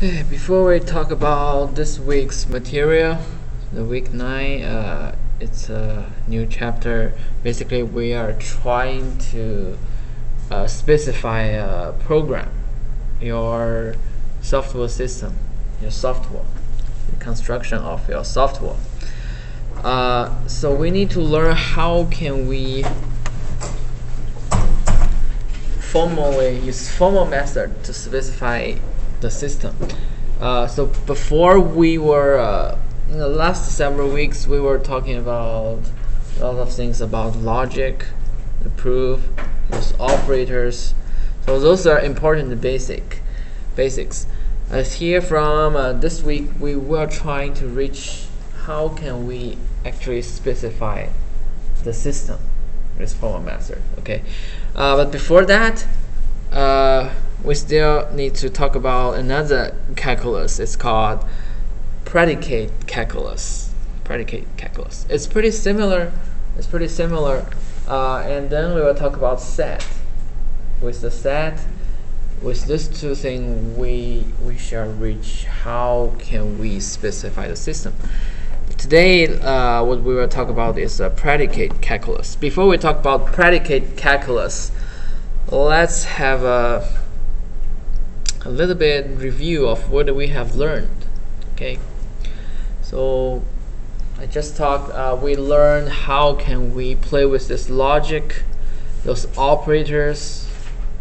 Okay, before we talk about this week's material, the week 9, it's a new chapter. Basically, we are trying to specify a program, your software system, your software, the construction of your software. So we need to learn how can we formally use formal method to specify the system. So before we were in the last several weeks we were talking about a lot of things about logic, the proof, those operators. So those are important basics. Here from this week we were trying to reach how can we actually specify the system with formal method. Okay, but before that we still need to talk about another calculus. It's called predicate calculus. It's pretty similar. And then we will talk about set. With the set, with these two things, we shall reach how can we specify the system. Today, what we will talk about is predicate calculus. Before we talk about predicate calculus, let's have a little bit review of what we have learned. Okay, so I just talked. We learned how can we play with this logic, those operators,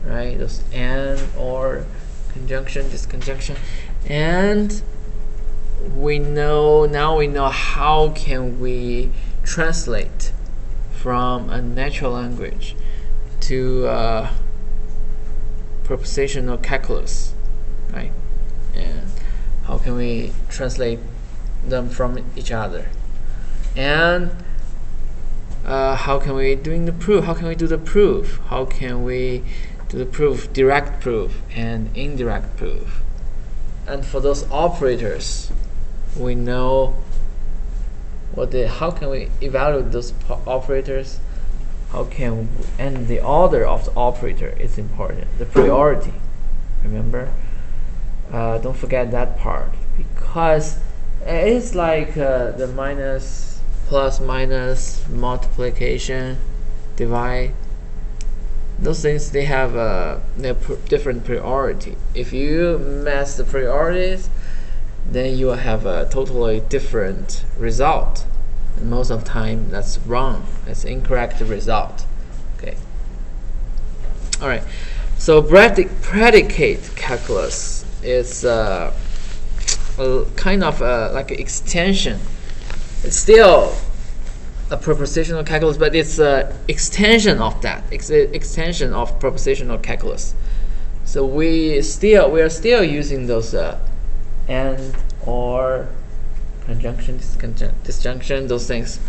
right? Those and, or, conjunction, disconjunction, and we know how can we translate from a natural language to propositional calculus, right? And how can we translate them from each other? And how can we do the proof? How can we do the proof? How can we do the proof, direct proof and indirect proof? And for those operators, we know how can we evaluate those operators? And the order of the operator is important. The priority, remember? Don't forget that part, because it's like the minus, plus, minus, multiplication, divide. Those things, they have different priority. If you mess the priorities, then you will have a totally different result. And most of the time that's wrong, that's incorrect result. Okay, all right, so predicate calculus is a kind of like an extension. It's still a propositional calculus, but it's an extension of that. It's an extension of propositional calculus. So we are still using those and, or, conjunction, disjunction, those things.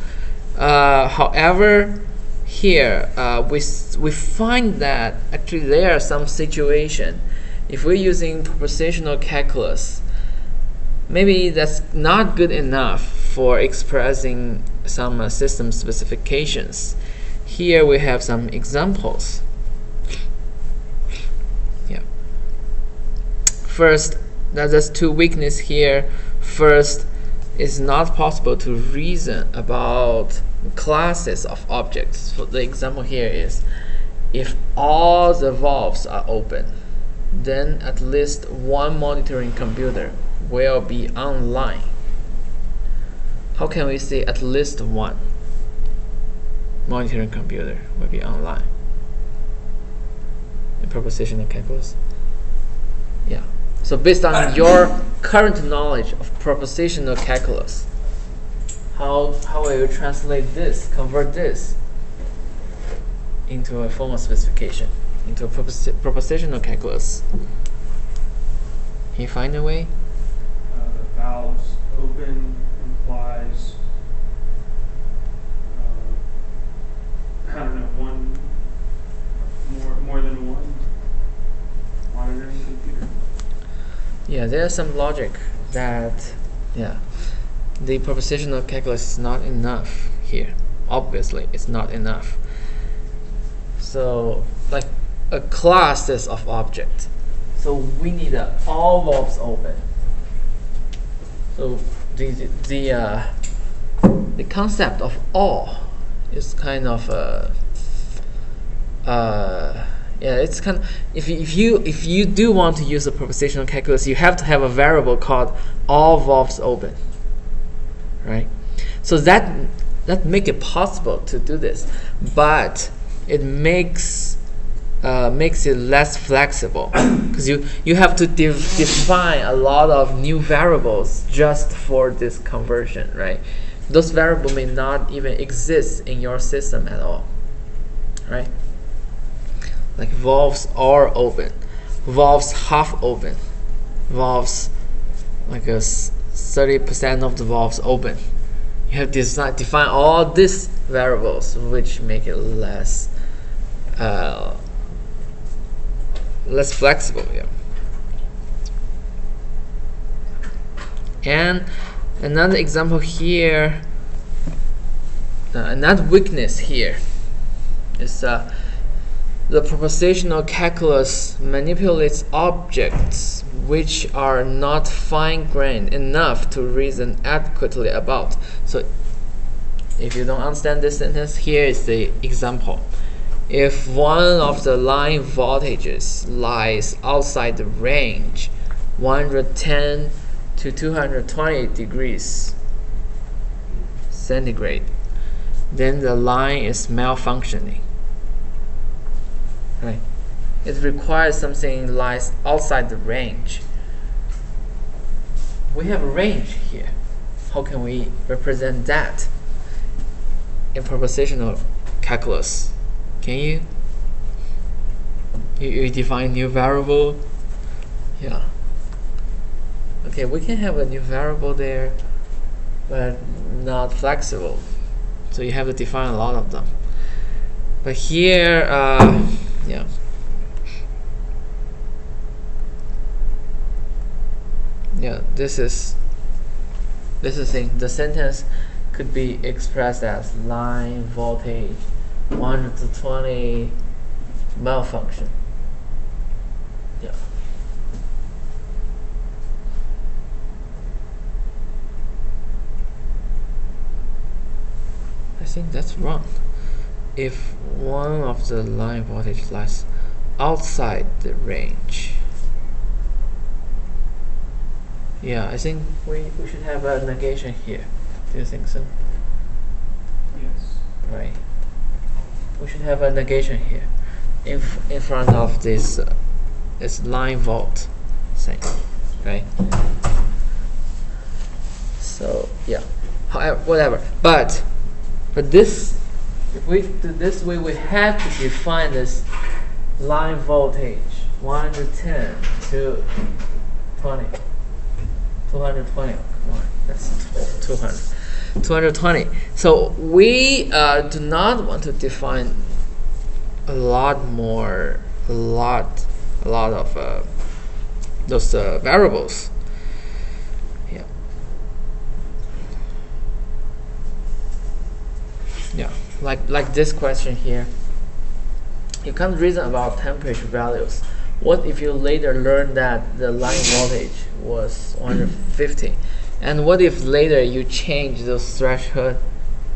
However, here we find that actually there are some situation, if we're using propositional calculus, maybe that's not good enough for expressing some system specifications. Here we have some examples. Yeah. First, there's two weaknesses here. First, it's not possible to reason about classes of objects. So the example here is, if all the valves are open, then at least one monitoring computer will be online. How can we say at least one monitoring computer will be online in propositional calculus? Yeah. So based on your current knowledge of propositional calculus, how will you translate this, convert this into a formal specification, into a propositional calculus? Can you find a way? The valves open implies, I don't know, more than one monitoring computer. Yeah, there's some logic that, yeah, the propositional calculus is not enough here. Obviously, it's not enough. So, like a classes of object. So we need all valves open. So the concept of all is kind of yeah, it's kind of, if you do want to use a propositional calculus, you have to have a variable called all valves open, right? So that make it possible to do this, but it makes it less flexible because you have to define a lot of new variables just for this conversion, right? Those variables may not even exist in your system at all, right? Like valves are open, valves half open, valves like 30% of the valves open. You have to define all these variables, which make it less flexible. Yeah. And another example here, another weakness here is the propositional calculus manipulates objects which are not fine-grained enough to reason adequately about. So if you don't understand this sentence, here is the example. If one of the line voltages lies outside the range 110 to 220 degrees centigrade, then the line is malfunctioning. Right? It requires something lies outside the range. We have a range here. How can we represent that in propositional calculus? Can you? You define new variable? Yeah. Okay, we can have a new variable there, but not flexible. So you have to define a lot of them. But here, yeah. Yeah, this is thing. The sentence could be expressed as line voltage 120 malfunction. Yeah. I think that's wrong. If one of the line voltage lies outside the range. Yeah, I think we should have a negation here. Do you think so? Yes. Right. We should have a negation here in front of this line volt thing, right? So yeah, however, whatever. But this, if we do this way, we have to define this line voltage 110 to 20. 220. Come on, that's 200. 220. So we do not want to define a lot of those variables. Yeah. Yeah. Like this question here. You can't reason about temperature values. What if you later learn that the line voltage was 150? And what if later you change those threshold?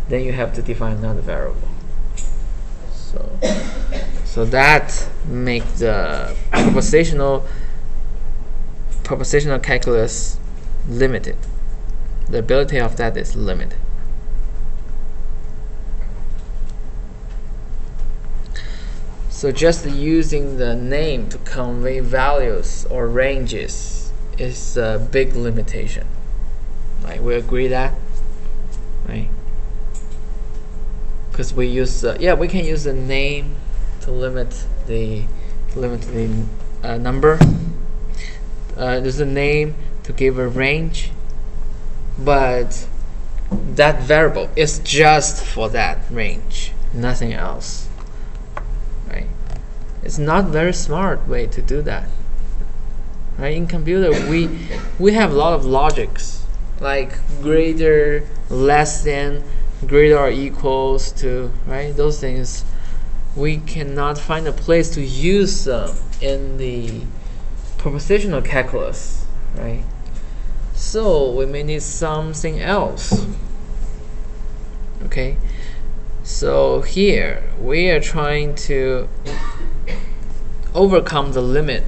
Then you have to define another variable. So that makes the propositional calculus limited. The ability of that is limited. So just using the name to convey values or ranges is a big limitation. Right? We agree that, right? Because we use we can use the name to limit the number. There's a name to give a range, but that variable is just for that range, nothing else. Right? It's not very smart way to do that. Right? In computer, we have a lot of logics, like greater, less than, greater or equals to, right? Those things we cannot find a place to use them in the propositional calculus, right? So we may need something else. Okay, so here we are trying to overcome the limit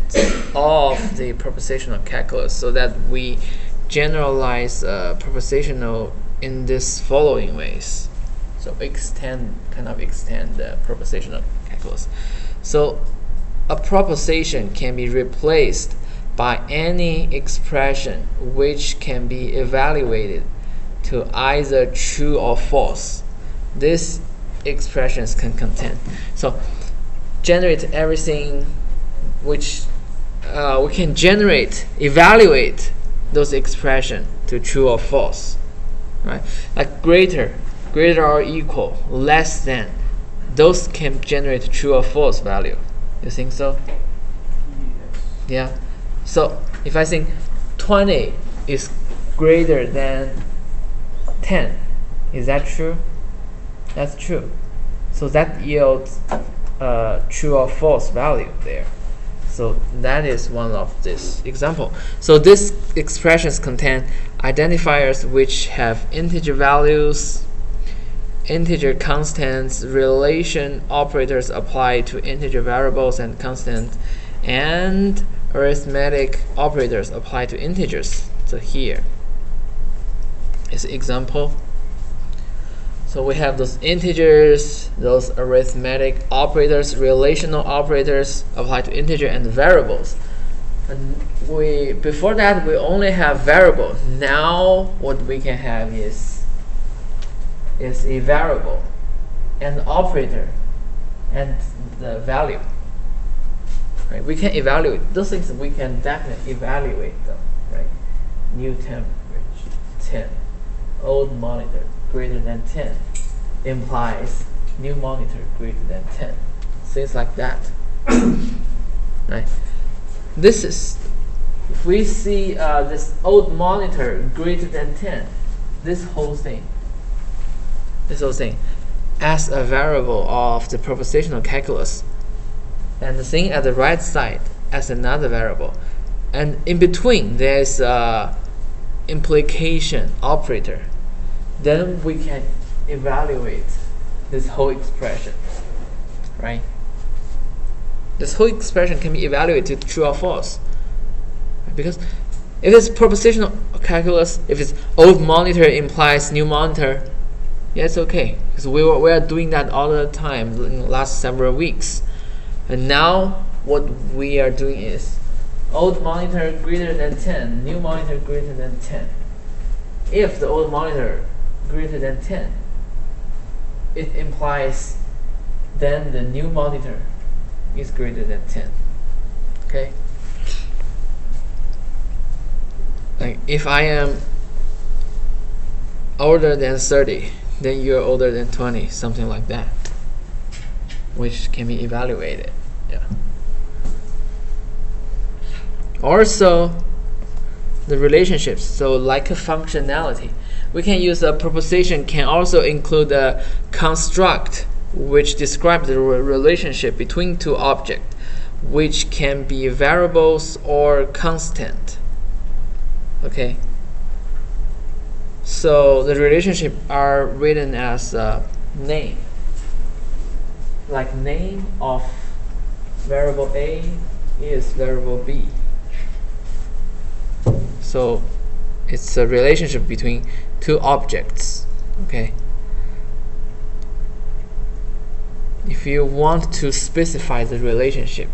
of the propositional calculus so that we generalize propositional in this following ways. So kind of extend the propositional calculus. So a proposition can be replaced by any expression which can be evaluated to either true or false. These expressions can contain. So generate everything which we can evaluate those expressions to true or false, right? Like greater or equal, less than, those can generate true or false value. You think so? Yes. Yeah. So if I think 20 is greater than 10, is that true? That's true. So that yields true or false value there. So that is one of this example. So these expressions contain identifiers which have integer values, integer constants, relation operators applied to integer variables and constants, and arithmetic operators applied to integers. So here is an example. So we have those integers, those arithmetic operators, relational operators applied to integer and variables. And before that we only have variable. Now what we can have is a variable, an operator, and the value. Right? We can evaluate those things. We can definitely evaluate them. Right? New temperature 10, old monitor greater than 10 implies new monitor greater than 10. Things like that. Right? This is, if we see this old monitor greater than 10, this whole thing as a variable of the propositional calculus, and the thing at the right side as another variable, and in between there's a implication operator. Then we can evaluate this whole expression, right? This whole expression can be evaluated true or false, because if it's propositional calculus, if it's old monitor implies new monitor, yeah, it's okay, because we are doing that all the time in the last several weeks. And now what we are doing is old monitor greater than 10, new monitor greater than 10. If the old monitor greater than 10, it implies then the new monitor is greater than 10. Okay? Like if I am older than 30, then you're older than 20, something like that, which can be evaluated. Yeah. Also, the relationships, so like a functionality, we can use a proposition can also include a construct which describes the relationship between two objects, which can be variables or constant. Okay, so the relationship are written as name, like name of variable A is variable B. So it's a relationship between two objects. Okay, if you want to specify the relationship,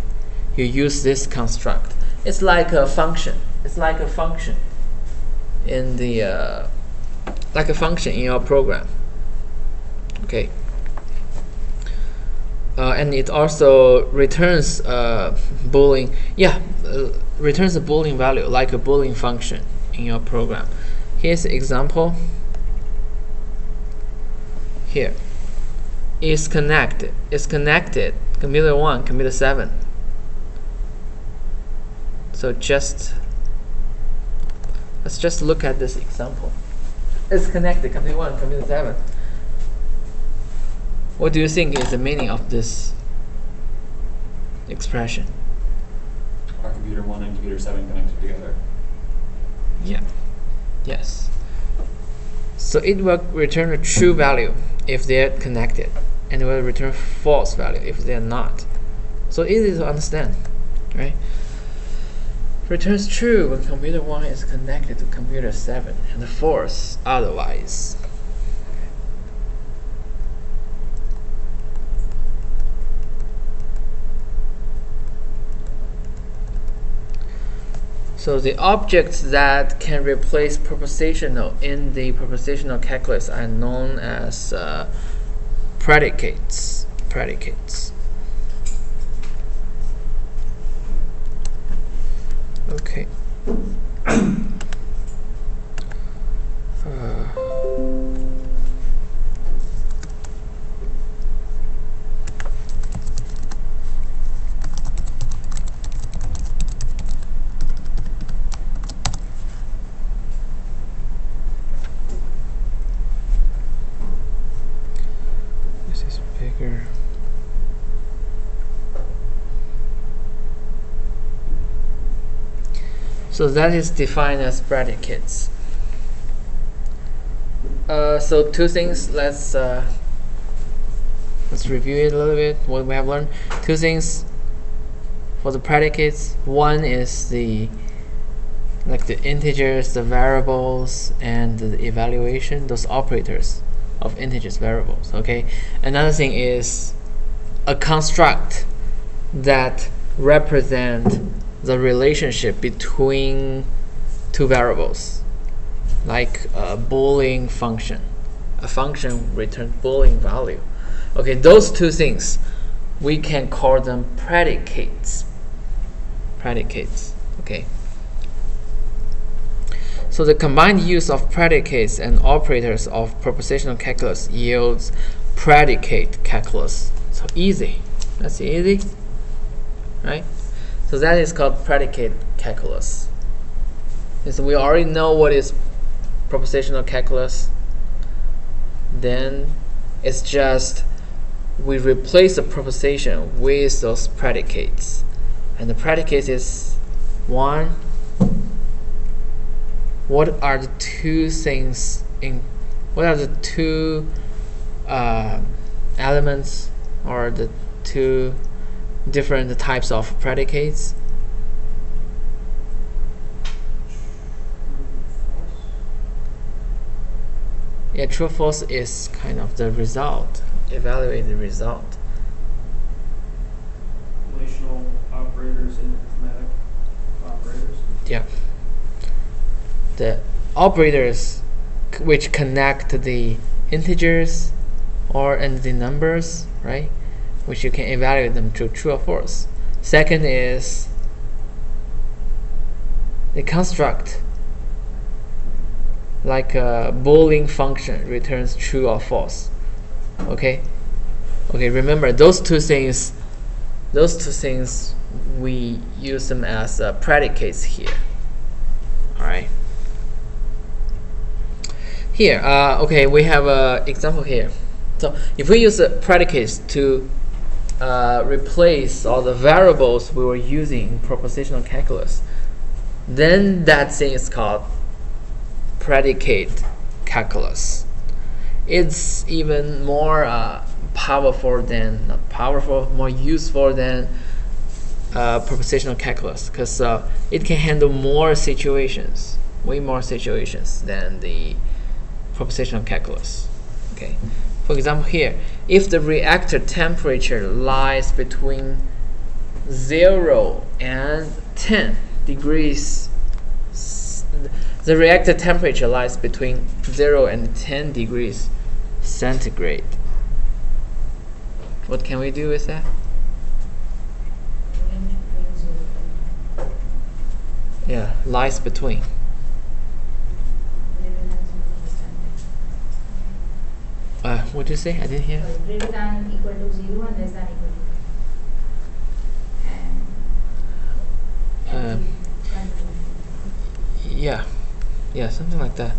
you use this construct. It's like a function. It's like a function in the in your program. Okay, and it also returns Boolean. Yeah, returns a Boolean value like a Boolean function in your program. Here's an example. Here is connected. It's connected. Computer 1, computer 7. So let's just look at this example. It's connected. Computer 1, computer 7. What do you think is the meaning of this expression? Are computer 1 and computer 7 connected together. Yeah. Yes. So it will return a true value if they are connected, and it will return false value if they are not. So easy to understand, right? Returns true when computer 1 is connected to computer 7 and false otherwise. So the objects that can replace propositional in the propositional calculus are known as predicates. Okay. This is bigger. So that is defined as predicates. So two things. Let's review it a little bit. What we have learned. Two things for the predicates. One is the integers, the variables, and the evaluation. Those operators of integers, variables. Okay. Another thing is a construct that represent the relationship between two variables, like a Boolean function. A function returns Boolean value. Okay, those two things, we can call them predicates. Okay. So the combined use of predicates and operators of propositional calculus yields predicate calculus. So easy. That's easy, right? So that is called predicate calculus. And so we already know what is propositional calculus. Then it's just we replace the proposition with those predicates. And the predicate is one. What are the two things in? What are the two elements or the two different types of predicates? Yeah, true false is kind of the result. Evaluate the result. Relational operators and arithmetic operators. Yeah. The operators which connect the integers and the numbers, right? Which you can evaluate them to true or false. Second is the construct, like a Boolean function returns true or false. Okay. Remember those two things. We use them as predicates here. All right. Here, okay, we have an example here. So if we use the predicates to replace all the variables we were using in propositional calculus, then that thing is called predicate calculus. It's even more more useful than propositional calculus, because it can handle more situations, way more situations than the propositional calculus. Okay. For example, here, if the reactor temperature lies between 0 and 10 degrees, the reactor temperature lies between 0 and 10 degrees centigrade. What can we do with that? Yeah, lies between. What did you say? I didn't hear. Greater than equal to 0 and less than equal to 10. Yeah, something like that.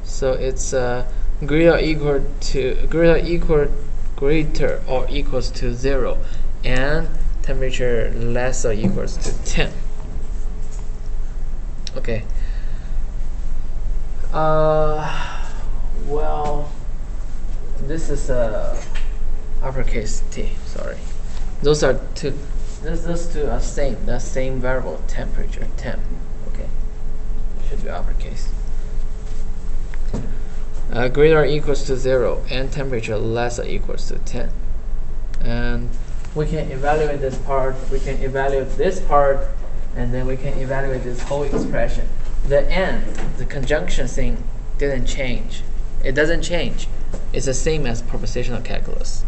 So it's greater or equals to 0, and temperature less or equals to 10. Okay. Well, this is uppercase T. Sorry, those are two. Those two are same. The same variable, temperature, temp. Okay, should be uppercase. Greater or equals to 0 and temperature less or equals to 10. And we can evaluate this part. We can evaluate this part, and then we can evaluate this whole expression. The end, the conjunction thing, didn't change. It doesn't change. It's the same as propositional calculus.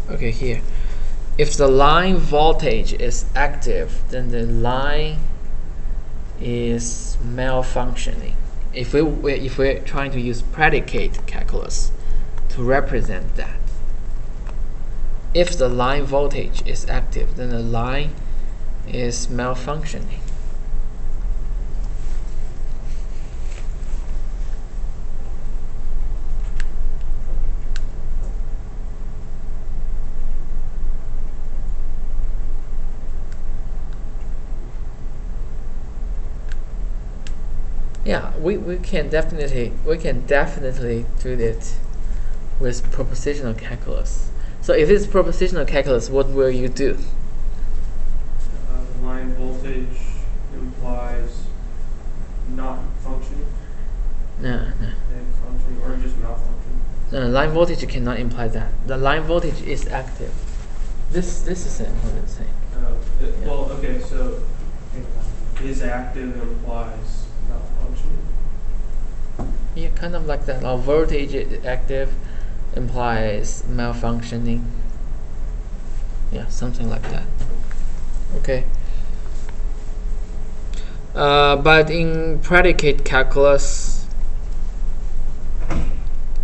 Okay, here. If the line voltage is active, then the line is malfunctioning. If we're trying to use predicate calculus to represent that. If the line voltage is active, then the line is malfunctioning. Yeah, we can definitely do it with propositional calculus. So if it's propositional calculus, what will you do? Line voltage implies not functioning. No. Functioning or just malfunctioning. No, line voltage cannot imply that. The line voltage is active. This is an important thing. Yeah. Well, okay, so is active implies not functioning. Yeah, kind of like that. Or voltage is active implies malfunctioning. Yeah, something like that. Okay. But in predicate calculus,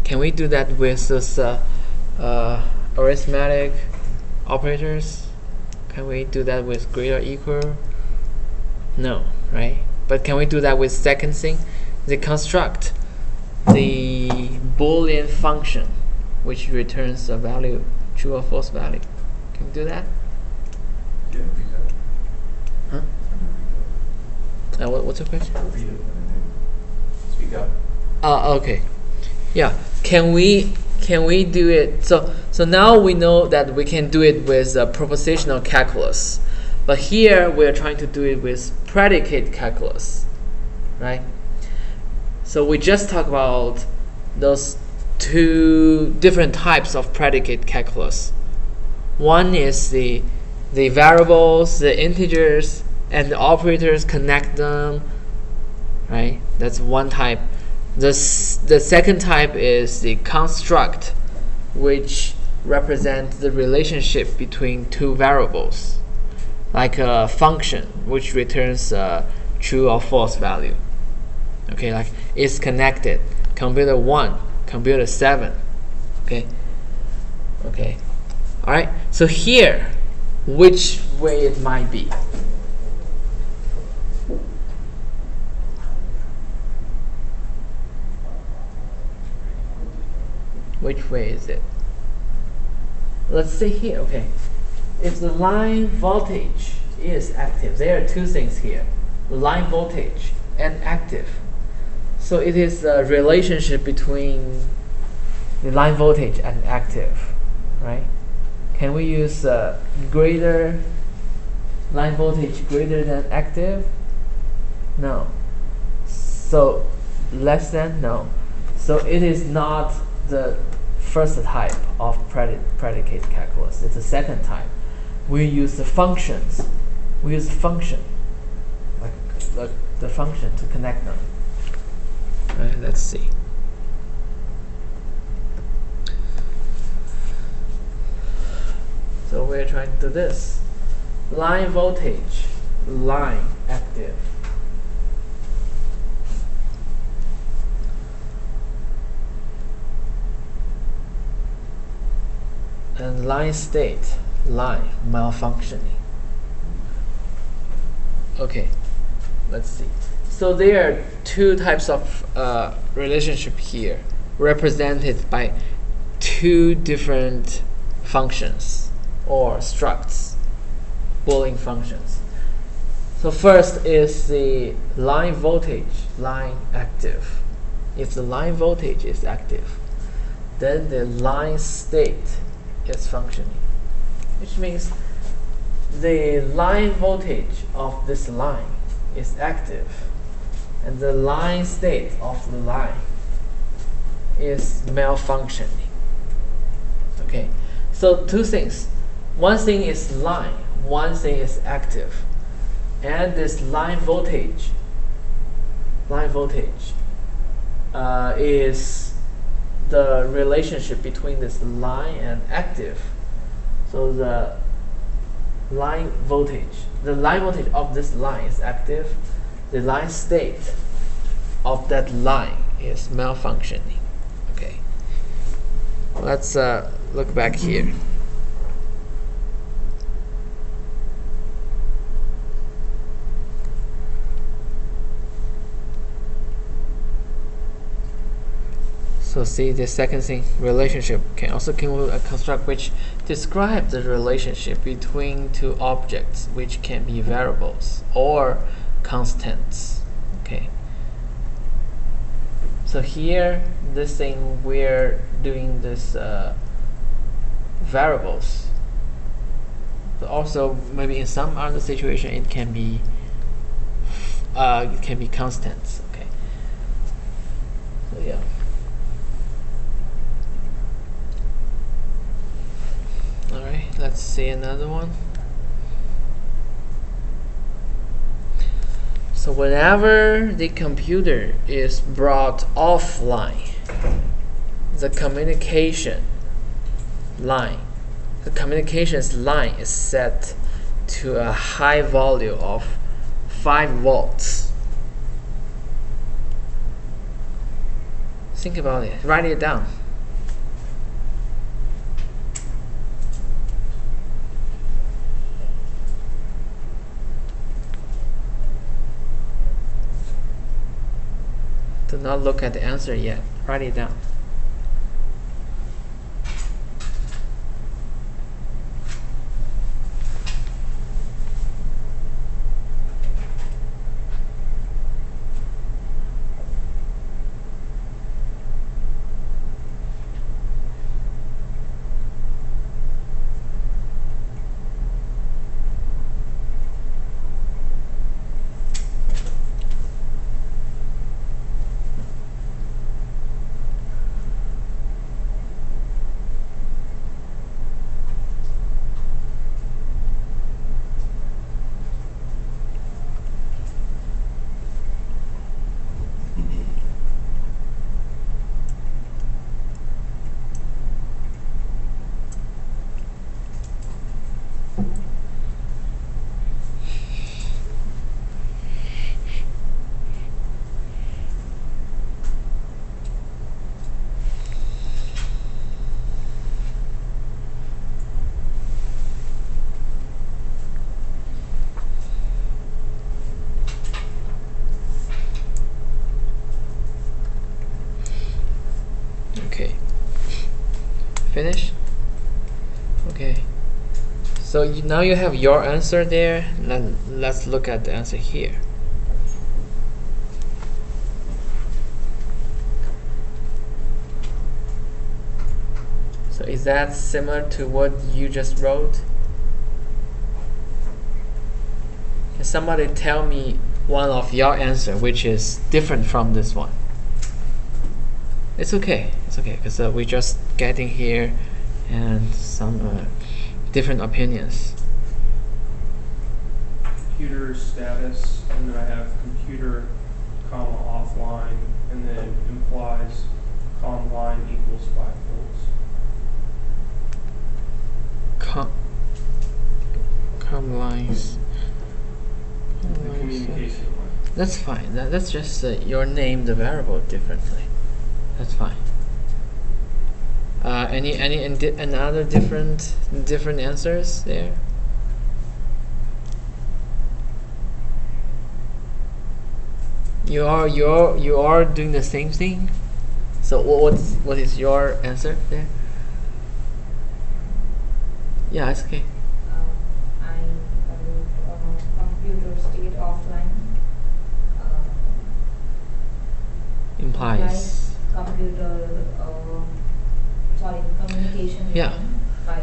can we do that with this arithmetic operators? Can we do that with greater or equal? No, right? But can we do that with second thing? They construct the Boolean function which returns a value, true or false value. Can we do that? Yeah, Huh? What's the question? Speak up. Okay. Yeah. Can we do it? So now we know that we can do it with propositional calculus, but here we are trying to do it with predicate calculus, right? So we just talked about those two different types of predicate calculus. One is the variables, the integers, and the operators, connect them, right? That's one type. The second type is the construct, which represents the relationship between two variables, like a function which returns a true or false value. Okay, like it's connected, computer 1, computer 7. Okay. All right. So here, which way it might be? Which way is it? Let's see here. Okay. If the line voltage is active, there are two things here: line voltage and active. So it is a relationship between the line voltage and active, right? Can we use greater line voltage greater than active? No. So less than? No. So it is not the first type of predicate calculus. It's the second type. We use the functions. We use function, like the function to connect them. Right, let's see. So we're trying to do this. Line voltage, line active. And line state, line malfunctioning. Okay, let's see. So there are two types of relationship here, represented by two different functions or structs, Boolean functions. So first is the line voltage, line active. If the line voltage is active, then the line state is functioning, which means the line voltage of this line is active, and the line state of the line is malfunctioning. Okay, so two things. One thing is line, one thing is active, and this line voltage is the relationship between this line and active. So the line voltage of this line is active, the line state of that line is malfunctioning. Okay, let's look back here. So see, the second thing, relationship, can also include a construct which describes the relationship between two objects, which can be variables or constants. Okay. So here, this thing, we're doing this variables. But also, maybe in some other situation, it can be constants. Okay. So yeah. Alright, let's see another one. So whenever the computer is brought offline, the communications line is set to a high value of 5 volts. Think about it, write it down. Do not look at the answer yet. Write it down. Okay. Finish? Okay. So now you have your answer there. Let's look at the answer here. So is that similar to what you just wrote? Can somebody tell me one of your answer which is different from this one? It's okay, because we're just getting here and some different opinions. Computer status, and then I have computer, comma, offline, and then implies com line equals 5 volts. Com lines. The communication line. That's fine. That's just your name the variable differently. That's fine. Any another different answers there? You are doing the same thing. So what is your answer there? Yeah, it's okay. I wrote computer state offline. Implies. Computer, communication Yeah. by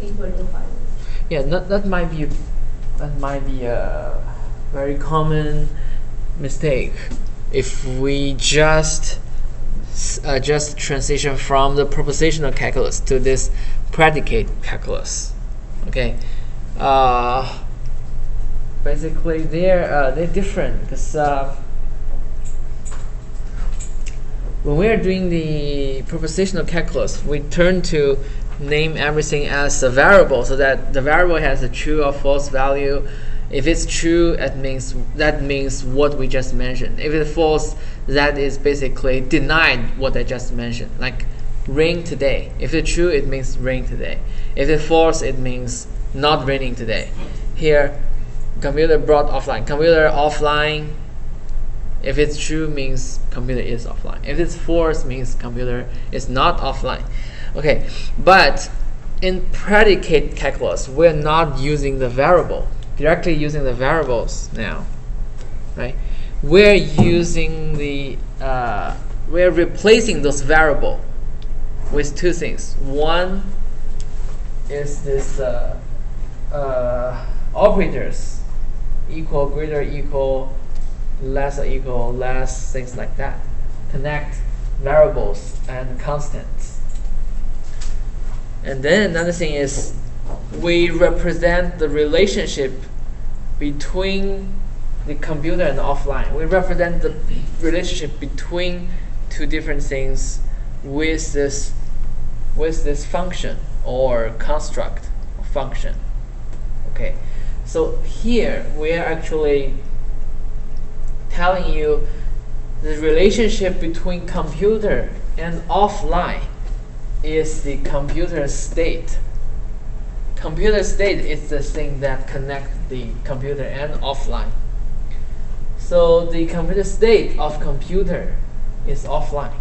equal to 5. Yeah, that might be a very common mistake if we just transition from the propositional calculus to this predicate calculus. Okay, basically they're different because when we are doing the propositional calculus, we turn to name everything as a variable, so that the variable has a true or false value. If it's true, that means what we just mentioned. If it's false, that is basically denied what I just mentioned. Like rain today. If it's true, it means rain today. If it's false, it means not raining today. Here, computer brought offline. Computer offline. If it's true, means computer is offline. If it's false, means computer is not offline. Okay, but in predicate calculus, we're not using the variable, directly using the variables now, right? We're using we're replacing those variable with two things. One is this operators, equal, greater, equal, less or equal, less, things like that. Connect variables and constants. And then another thing is we represent the relationship between the computer and offline. We represent the relationship between two different things with this function or construct function. Okay, so here we are actually telling you the relationship between computer and offline is the computer state. Computer state is the thing that connects the computer and offline. So the computer state of computer is offline.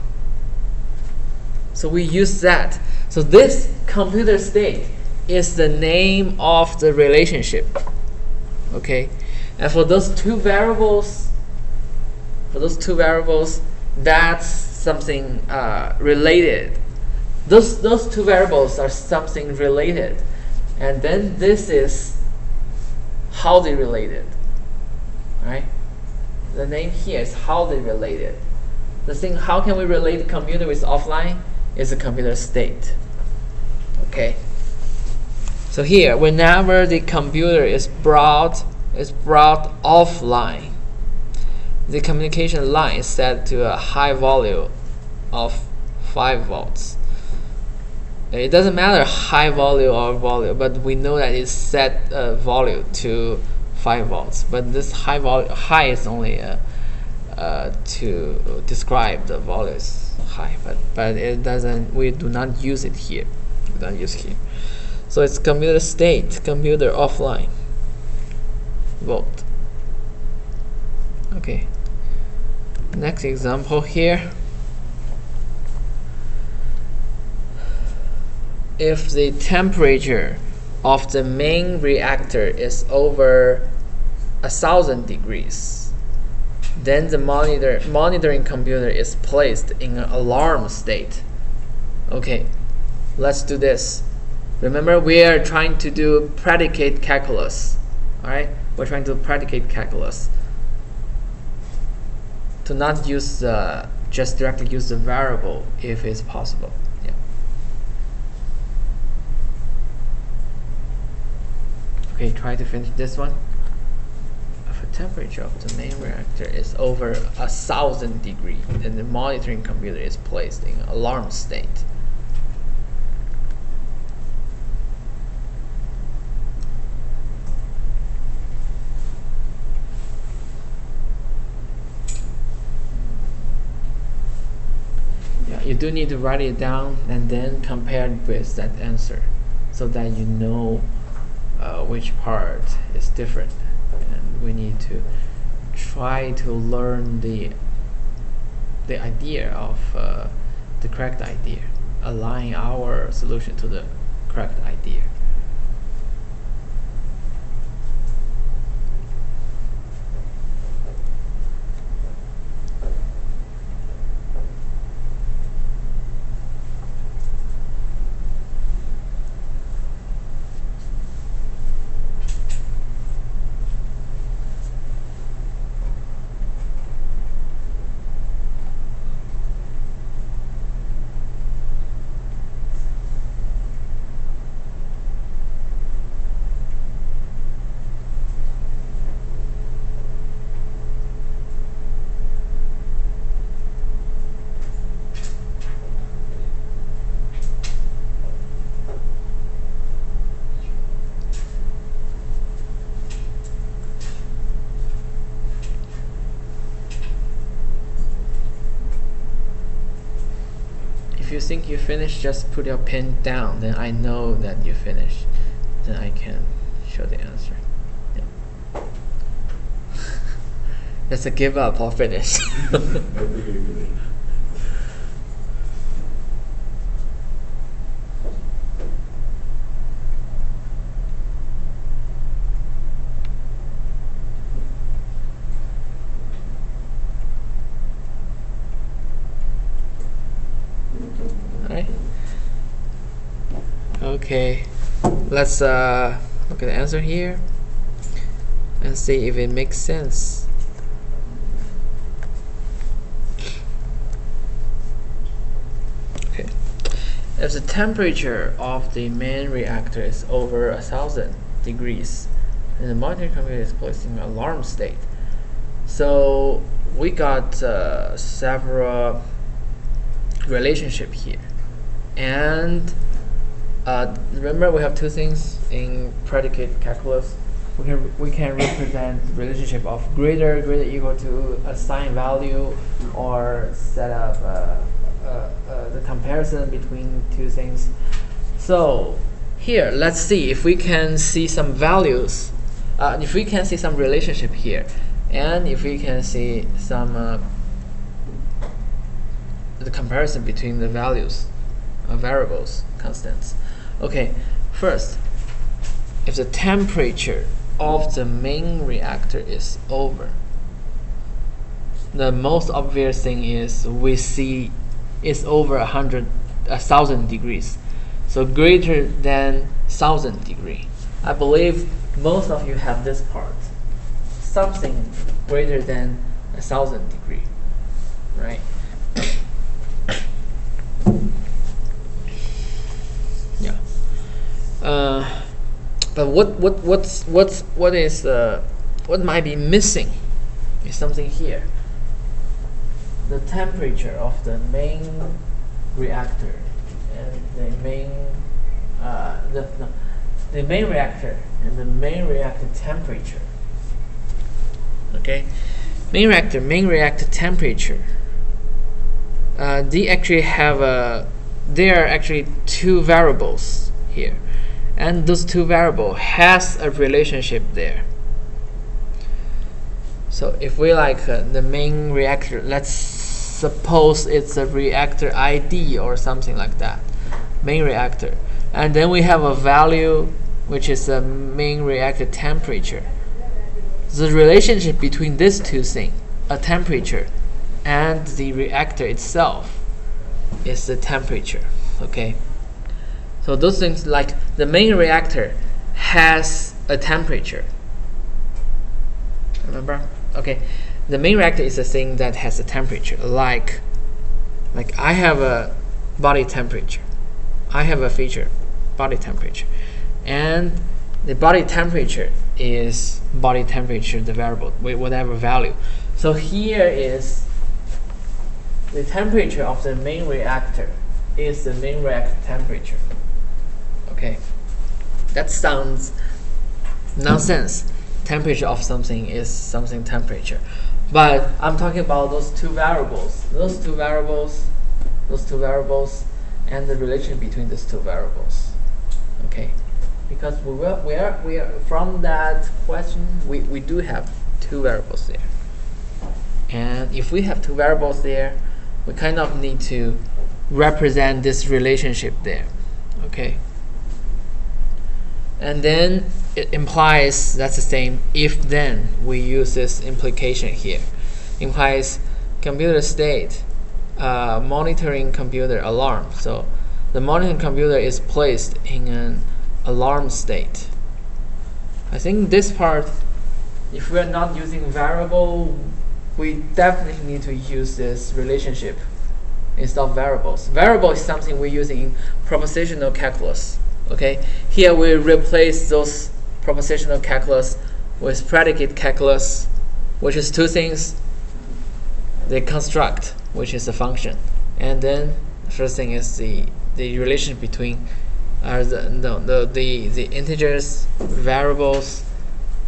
So we use that. So this computer state is the name of the relationship. Okay, and for those two variables, that's something related. Those two variables are something related, and then this is how they related. Right? The name here is how they related. The thing, how can we relate the computer with offline, is a computer state. Okay. So here, whenever the computer is brought offline, the communication line is set to a high value of 5 volts. It doesn't matter high value or value, but we know that it's set value to 5 volts. But this high is only to describe the value is high, but it doesn't. We do not use it here. We don't use here. So it's computer state, computer offline, volt. Okay. Next example here. If the temperature of the main reactor is over 1,000 degrees, then the monitoring computer is placed in an alarm state. Okay, let's do this. Remember, we are trying to do predicate calculus. Alright, we're trying to do predicate calculus. To not use just directly use the variable if it's possible. Yeah. Okay, try to finish this one. If a temperature of the main reactor is over 1,000 degrees, then the monitoring computer is placed in an alarm state. You do need to write it down and then compare it with that answer, so that you know which part is different, and we need to try to learn the idea of the correct idea, align our solution to the correct idea. If you think you finished, just put your pen down, then I know that you finished. Then I can show the answer. Yeah. That's a give up or finish. Alright. Okay. Let's look at the answer here and see if it makes sense. Okay. If the temperature of the main reactor is over 1,000 degrees, then the monitoring computer is placing an alarm state. So we got several relationship here, and remember we have two things in predicate calculus. We can represent relationship of greater equal to assign value, or set up the comparison between two things. So here, let's see if we can see some values, if we can see some relationship here, and if we can see some the comparison between the values, variables, constants. Okay, first, if the temperature of the main reactor is over, the most obvious thing is we see it's over 1,000 degrees, so greater than 1,000 degree. I believe most of you have this part, something greater than 1,000 degree, right? Yeah. But what might be missing is something here. The temperature of the main reactor and the main main reactor and the main reactor temperature. Okay, main reactor temperature. They actually have there are actually two variables here, and those two variables has a relationship there. So if we like the main reactor, let's suppose it's a reactor ID or something like that, main reactor, and then we have a value which is the main reactor temperature. The relationship between these two things, a temperature and the reactor itself, is the temperature. Okay, so those things, like the main reactor has a temperature, remember? Okay, the main reactor is a thing that has a temperature, like I have a body temperature, I have a feature body temperature, and the body temperature is body temperature, the variable with whatever value. So here is the temperature of the main reactor is the main reactor temperature. Okay, that sounds nonsense. Temperature of something is something temperature, but I'm talking about those two variables, and the relation between these two variables. Okay, because we are from that question, we do have two variables there. And if we have two variables there, we kind of need to represent this relationship there. Okay. And then it implies that's the same if then. We use this implication here. Implies computer state, monitoring computer alarm. So the monitoring computer is placed in an alarm state. I think this part, if we're not using variable, we definitely need to use this relationship instead of variables. Variable is something we're using in propositional calculus. Okay, here we replace those propositional calculus with predicate calculus, which is two things. The construct, which is a function, and then the first thing is the relation between the integers, variables,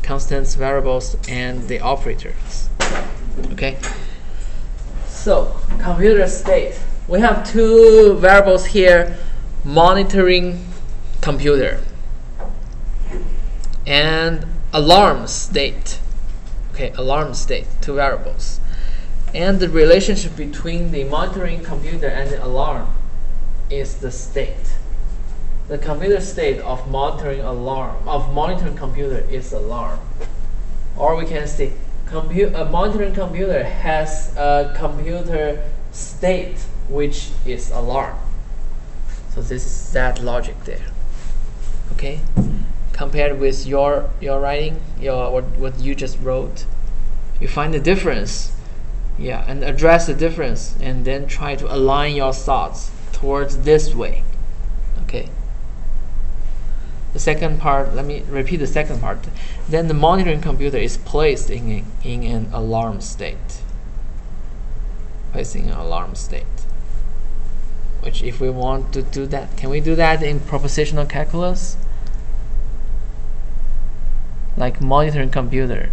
constants, variables, and the operators. Okay. So computer state. We have two variables here: monitoring computer and alarm state. Okay, alarm state. Two variables. And the relationship between the monitoring computer and the alarm is the state. The computer state of monitoring computer is alarm. Or we can say a monitoring computer has a computer state which is alarm. So this is that logic there. Okay? Compared with your writing, what you just wrote, you find the difference. Yeah, and address the difference, and then try to align your thoughts towards this way. Okay. The second part, let me repeat the second part. Then the monitoring computer is placed in an alarm state. Placing an alarm state. Which, if we want to do that, can we do that in propositional calculus? Like monitoring computer,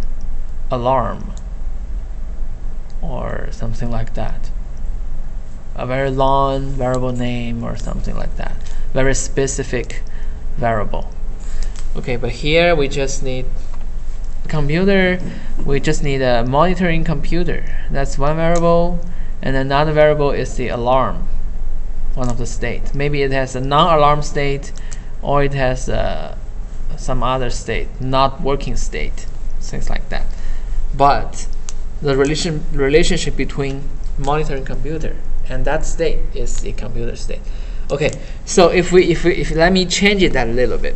alarm, or something like that. A very long variable name or something like that. Very specific variable. Okay, but here we just need computer. We just need a monitoring computer. That's one variable, and another variable is the alarm, one of the state. Maybe it has a non-alarm state, or it has some other state, not working state, things like that. But the relationship between monitoring computer and that state is the computer state. Okay, so if let me change it a little bit.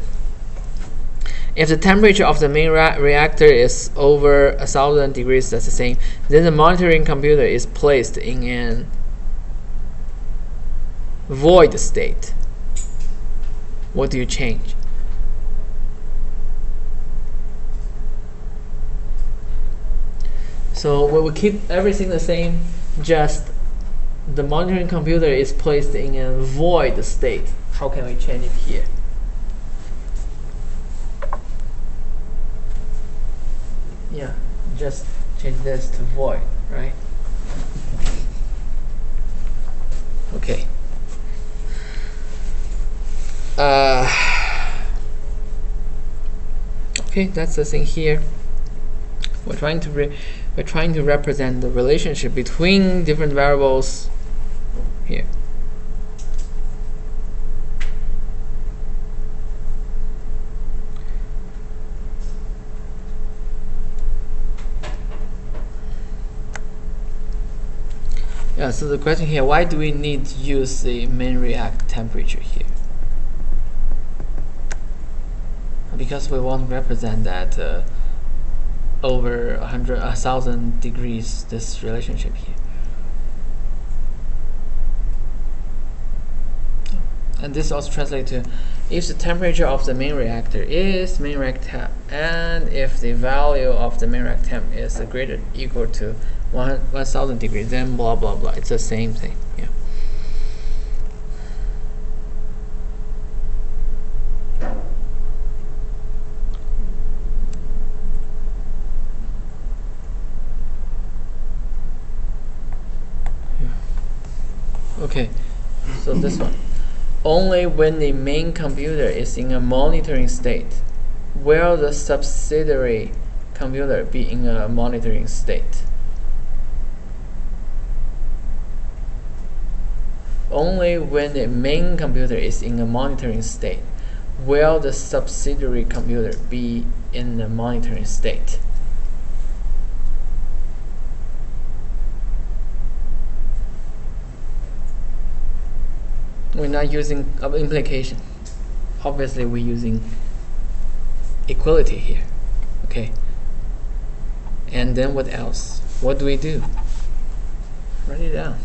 If the temperature of the main reactor is over 1,000 degrees, that's the same. Then the monitoring computer is placed in an void state. What do you change? So we will keep everything the same, just the monitoring computer is placed in a void state. How can we change it here? Yeah, just change this to void, right? Okay. Okay, that's the thing here. We're trying to represent the relationship between different variables here. Yeah, so the question here, why do we need to use the main react temperature here? Because we want to represent that over 1,000 degrees, this relationship here. And this also translates to if the temperature of the main reactor is main react temp, and if the value of the main react temp is greater equal to 1,000 degrees, then blah blah blah. It's the same thing. Yeah. Okay, so this one. Only when the main computer is in a monitoring state will the subsidiary computer be in a monitoring state. only when the main computer is in a monitoring state will the subsidiary computer be in the monitoring state. We're not using implication. Obviously, we're using equality here. Okay. And then what else? What do we do? Write it down.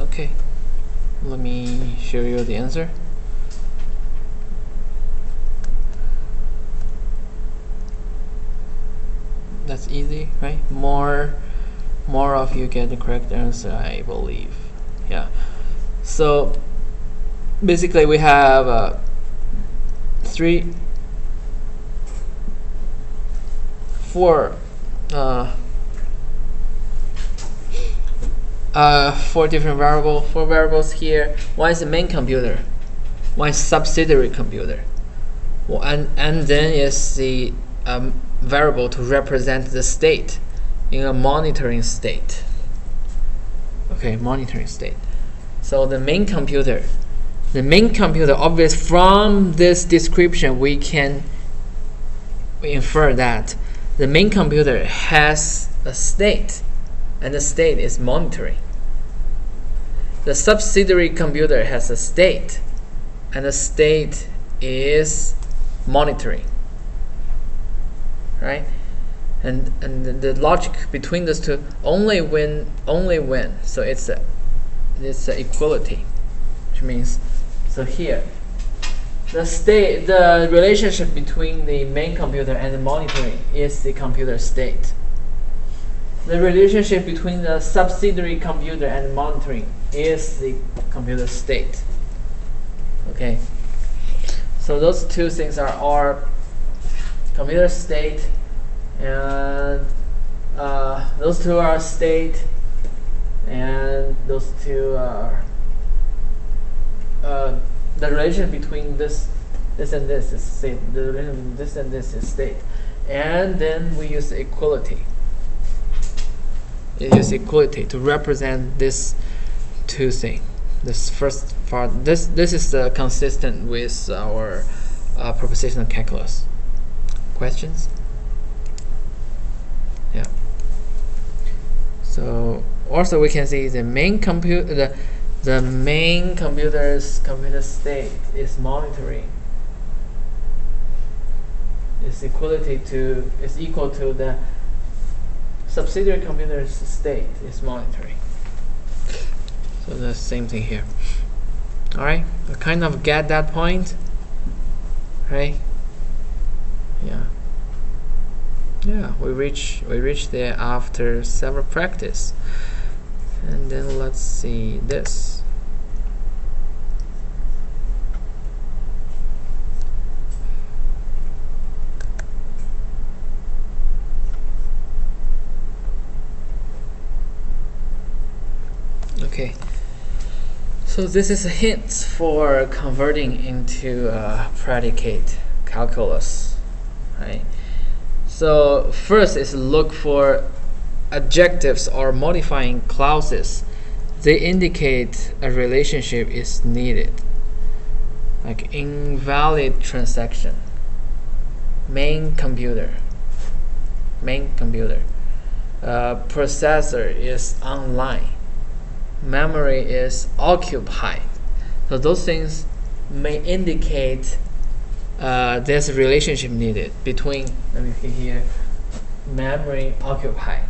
Okay, let me show you the answer. That's easy, right? More of you get the correct answer, I believe. Yeah. So basically, we have four different four variables here. One is the main computer, one is subsidiary computer, and then is the variable to represent the state in a monitoring state. Okay, monitoring state. So the main computer, obviously from this description we infer that the main computer has a state, and the state is monitoring. The subsidiary computer has a state, and the state is monitoring. Right? And the logic between those two, only when. So it's a equality, which means, so here the relationship between the main computer and the monitoring is the computer state. The relationship between the subsidiary computer and monitoring is the computer state. Okay, so those two things are our computer state, and those two are state, and those two are the relation between this and this is state. The relation between this and this is state, and then we use equality. It uses equality to represent this two things. This first part. This is consistent with our propositional calculus. Questions? Yeah. So also we can see the main computer, the main computer's computer state is monitoring. Is equal to the subsidiary computer's state is monitoring. So the same thing here. All right, I kind of get that point, right? Yeah, we reach there after several practice. And then let's see this. Okay, So this is a hint for converting into predicate calculus, right? So first is look for adjectives or modifying clauses. They indicate a relationship is needed, like invalid transaction, main computer, processor is online, memory is occupied. So those things may indicate there's a relationship needed between, let me see here, memory occupied.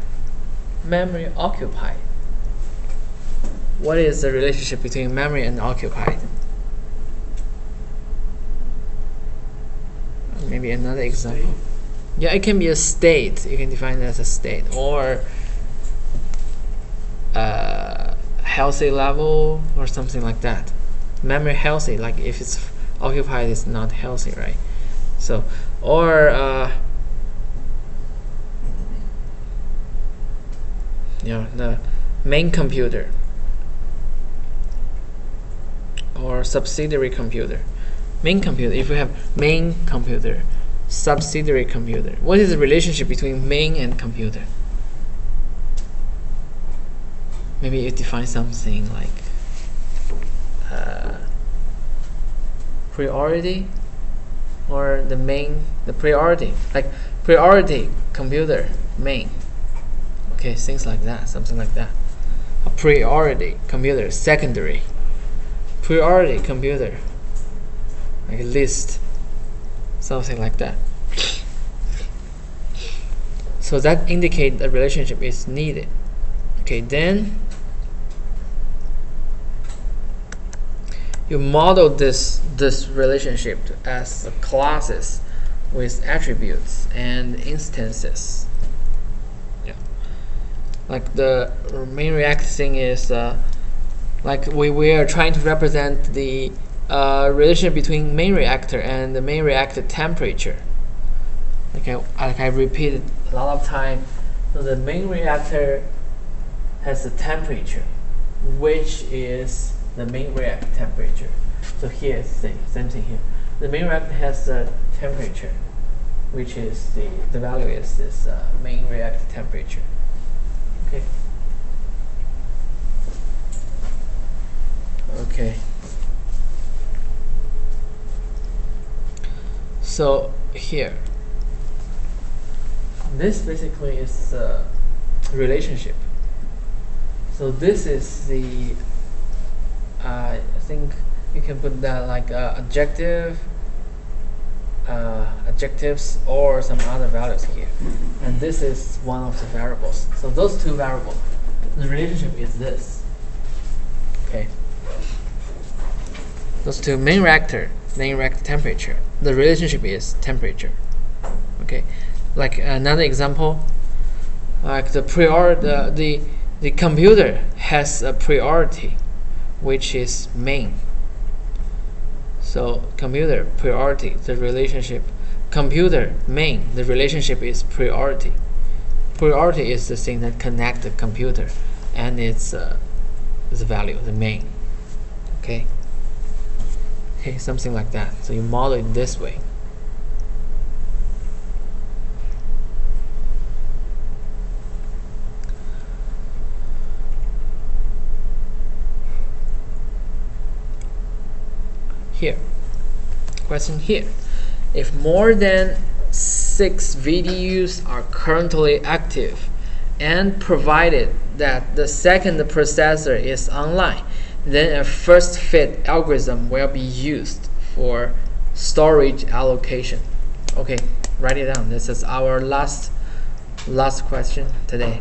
What is the relationship between memory and occupied? Maybe another example. Yeah, it can be a state. You can define it as a state, or healthy level or something like that. Memory healthy, like if it's occupied, it's not healthy, right? So, or the main computer or subsidiary computer. Main computer, if we have main computer, subsidiary computer, what is the relationship between main and computer? Maybe you define something like priority, or the priority, like priority computer main. Okay, things like that, something like that. A priority computer secondary, priority computer like a list, something like that. So that indicates a relationship is needed. Okay, then you model this relationship as classes with attributes and instances. Yeah, like the main React thing is like we are trying to represent the relationship between main reactor and the main reactor temperature. Like I repeated a lot of time. So the main reactor has a temperature, which is the main reactor temperature. So here it's the same thing here. The main reactor has a temperature, which is the value is this main reactor temperature. Okay. Okay. So here, this basically is a relationship. So this is the I think you can put that like adjectives or some other values here, and this is one of the variables. So those two variables, the relationship is this. Okay. Those two main reactor temperature. The relationship is temperature. Okay. Like another example, like the computer has a priority, which is main. So computer priority, the relationship computer main, the relationship is priority. Priority is the thing that connects the computer and its value, the main. Okay. Okay, something like that. So you model it this way. Here, question here. If more than 6 VDUs are currently active, and provided that the second processor is online, then a first fit algorithm will be used for storage allocation. Okay, write it down. This is our last question today.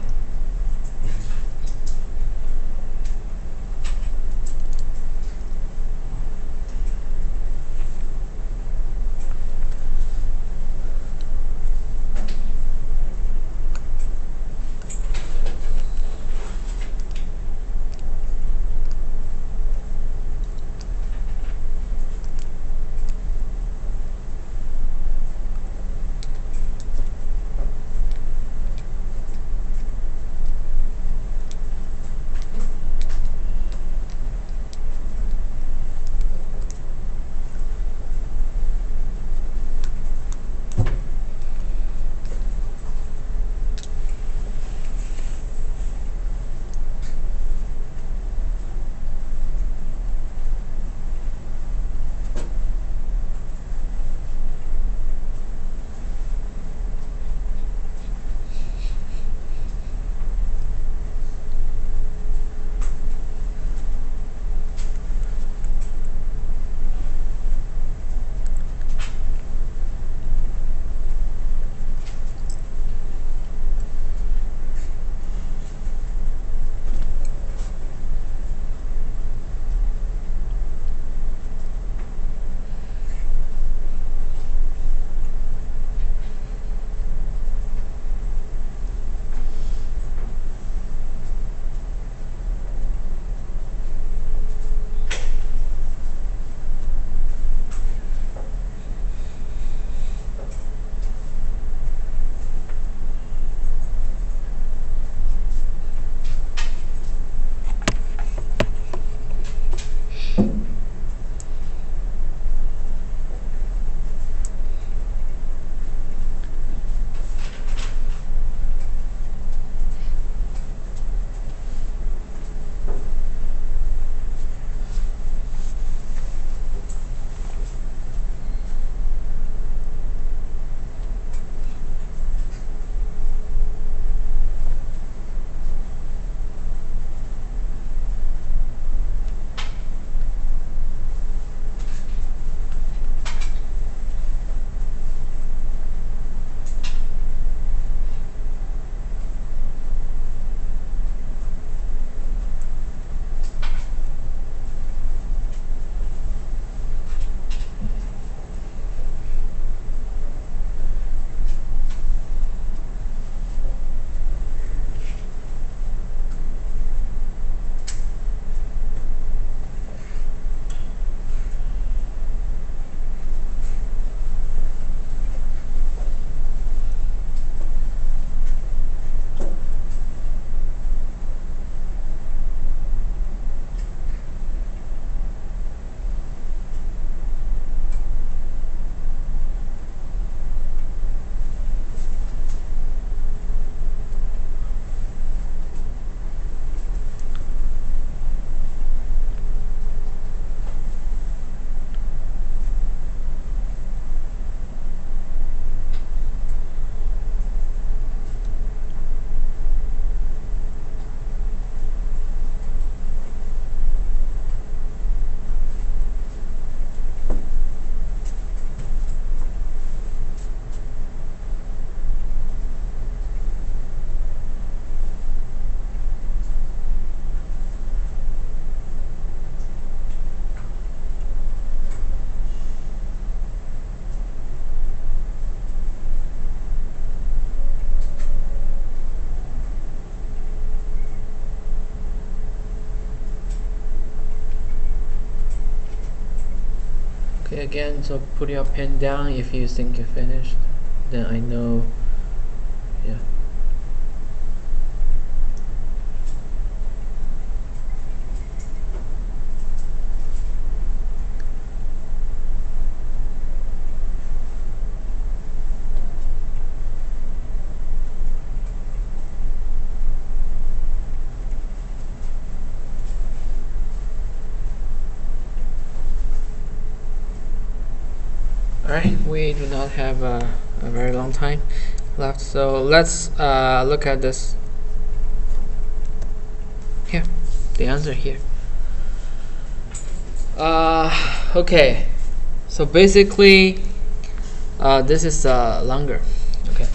Okay, again, so put your pen down if you think you finished. Then I know, yeah. Alright, we do not have a very long time left, so let's look at this. Here, the answer here. Okay, so basically this is longer. Okay,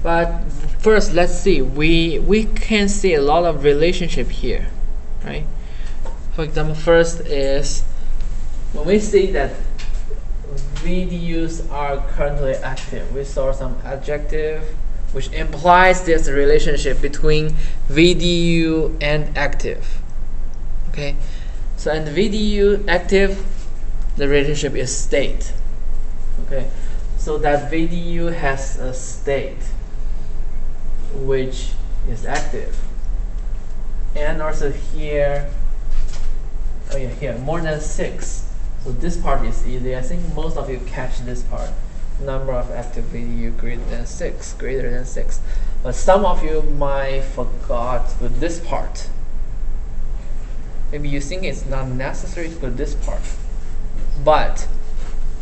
but first let's see. We can see a lot of relationship here, right? For example, first is when we see that VDUs are currently active, we saw some adjective which implies there's a relationship between VDU and active. Okay, so in VDU active, the relationship is state. Okay, so that VDU has a state which is active, and also here, oh yeah, here more than 6. So this part is easy. I think most of you catch this part. Number of active VDU greater than 6. But some of you might forgot with this part. Maybe you think it's not necessary to put this part. But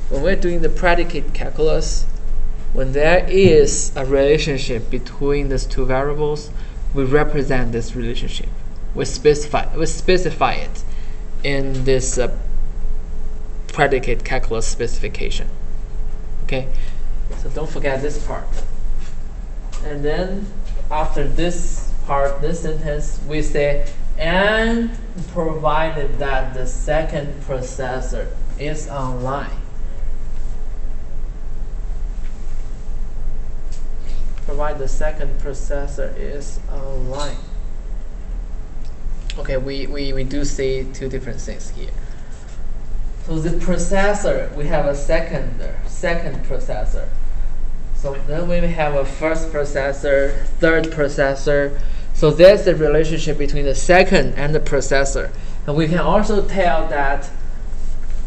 when we're doing the predicate calculus, when there is a relationship between these two variables, we represent this relationship. We specify it in this predicate calculus specification. Okay, so don't forget this part. And then after this part, this sentence, we say, and provided that the second processor is online. Provide the second processor is online. Okay, we do see two different things here. So the processor, we have a second processor. So then we have a first processor, third processor. So there's the relationship between the second and the processor. And we can also tell that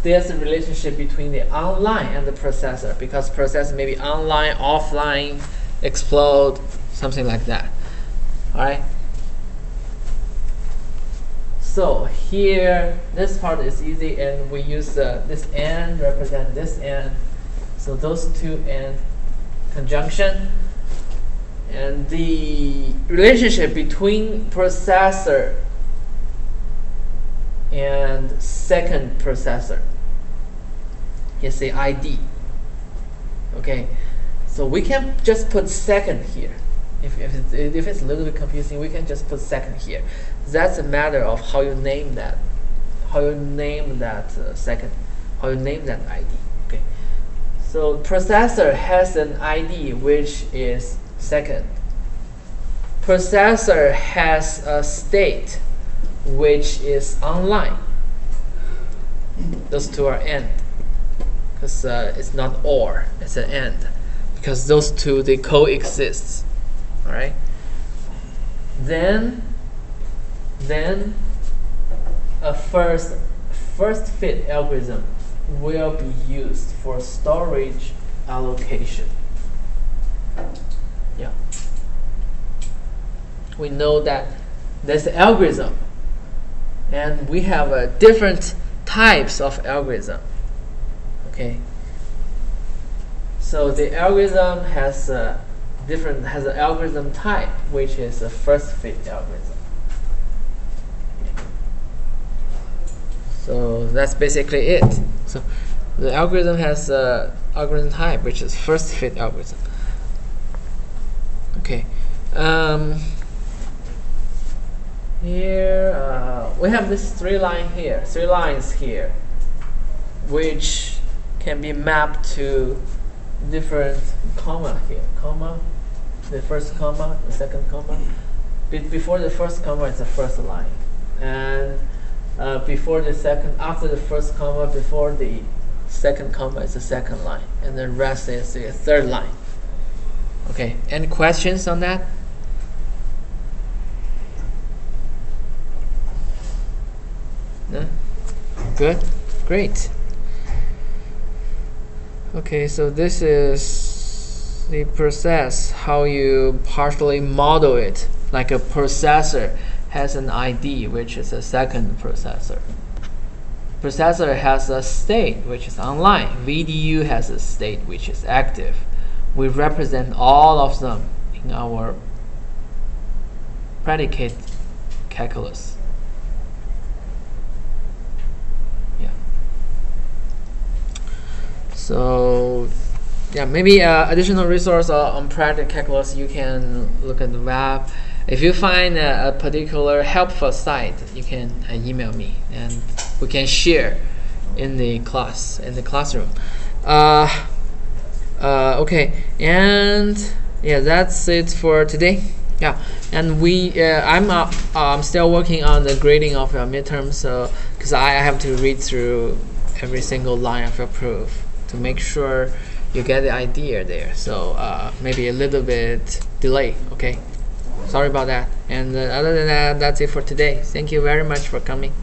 there's a relationship between the online and the processor, because processor may be online, offline, explode, something like that. Alright? So here, this part is easy, and we use this and represent this and. So those two and conjunction. And the relationship between processor and second processor is the ID. Okay, so we can just put second here. If it's a little bit confusing, we can just put second here. That's a matter of how you name that, second, how you name that ID. Okay, so processor has an ID which is second. Processor has a state which is online. Those two are AND, because it's not OR, it's an AND, because those two, they coexist. All right. Then a first fit algorithm will be used for storage allocation. Yeah. We know that there's an algorithm, and we have different types of algorithm. Okay. So the algorithm has an algorithm type, which is a first fit algorithm. So that's basically it. So the algorithm has an algorithm type, which is first fit algorithm. Okay. Here we have this three lines here, which can be mapped to different comma here. Comma, the first comma, the second comma. Before the first comma, it's the first line, and before the second, after the first comma, before the second comma is the second line, and the rest is the third line. Okay, any questions on that? No? Good, great. Okay, so this is the process, how you partially model it, like a processor has an ID, which is a second processor. Processor has a state, which is online. VDU has a state, which is active. We represent all of them in our predicate calculus. Yeah. So, yeah, maybe additional resource on predicate calculus, you can look at the web. If you find a particular helpful site, you can email me, and we can share in the class, in the classroom. Okay, and yeah, that's it for today. Yeah, and I'm still working on the grading of your midterm, so because I have to read through every single line of your proof to make sure you get the idea there. So maybe a little bit delay. Okay. Sorry about that. And other than that, that's it for today. Thank you very much for coming.